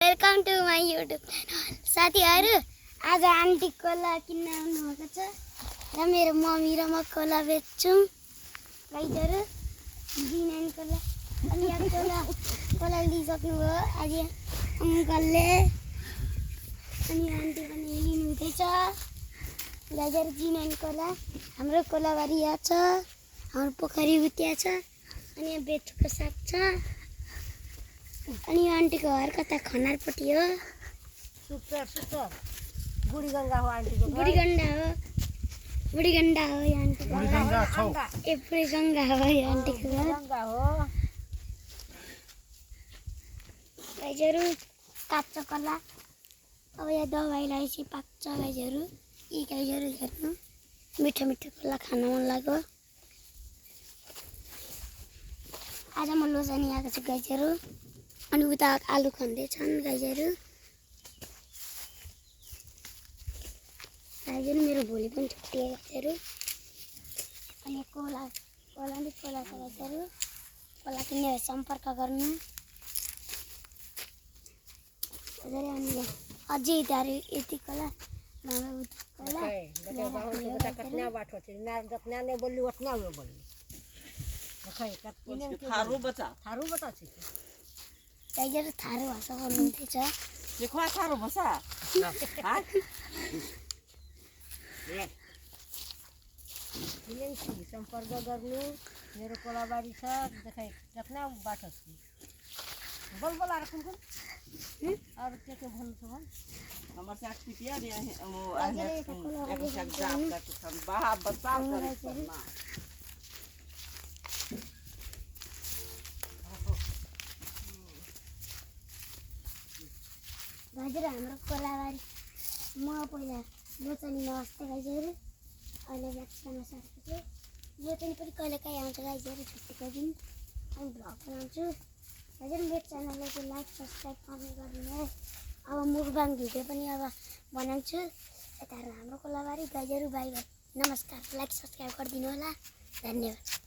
Welcome to my YouTube साथीहरू। आज aunty Cola किन्न आउनुभएको छ र मेरो मम्मी र म कोला बेच्छौँ गाइजहरू। दिनान कोला अनि यहाँ कोला लिइसक्नुभयो आज अङ्कलले अनि आन्टी पनि लिनुहुँदैछ गाइजहरू। दिनान कोला हाम्रो कोलाबारी यहाँ छ, हाम्रो पोखरी उतिया छ अनि यहाँ बेथुको साग छ अनि आन्टीको घर कता खनारपट्टि हो। सुपर बुढीगङ्गा हो आन्टीको घर। बुढीगण्डा हो यहाँ आन्टीको घर। ए बुढीगङ्गा हो यहाँ आन्टीको घर। गाइजहरू काँचो कोला अब यहाँ दबाई लगाएपछि पाक्छ गाइजहरू। यी गाइजहरू हेर्नु मिठो मिठो कोला खान मन लाग्यो। आज म लोसानी आएको छु गाइजहरू अनि उता आलु खन्दैछन् गाइजहरू। गाइजहरू मेरो भोलि पनि छुट्टी गाइजहरू अनि कोला छ गाइजहरू। कोला किन्ने भए सम्पर्क गर्नु गाइजहरू। अनि अझै यताहरू यति कोला थारू बच्चा गाइजहरू थारू भाषा बोल्नुहुँदैछ। थारू भाषा सम्पर्क गर्नु। मेरो कोलाबारी छ देखाइ कतना बाटो छ बोल आएर कुन अरू के भन्नु छ भन्। हमर साग पिटिया रे वो आने एक साग जाप करके सब बाहा बचाव करे गाइजहरू हाम्रो कोलाबारी म पहिला लोचनीमा बस्थेँ गाइजहरू। अहिले भ्याक्सिनमा सकेको छु। लोचनी पनि कहिले काहीँ आउँछ गाइजहरू छुट्टीको दिन अनि भ्लग बनाउँछु गाइजहरू। मेरो च्यानललाई चाहिँ लाइक सब्सक्राइब कमेन्ट गरिदिनु। अब मुखबाङ भिडियो पनि अब बनाउँछु। यताहरू हाम्रो कोलाबारी गाइजहरू। बाई बाई नमस्कार। लाइक सब्सक्राइब गरिदिनु होला। धन्यवाद।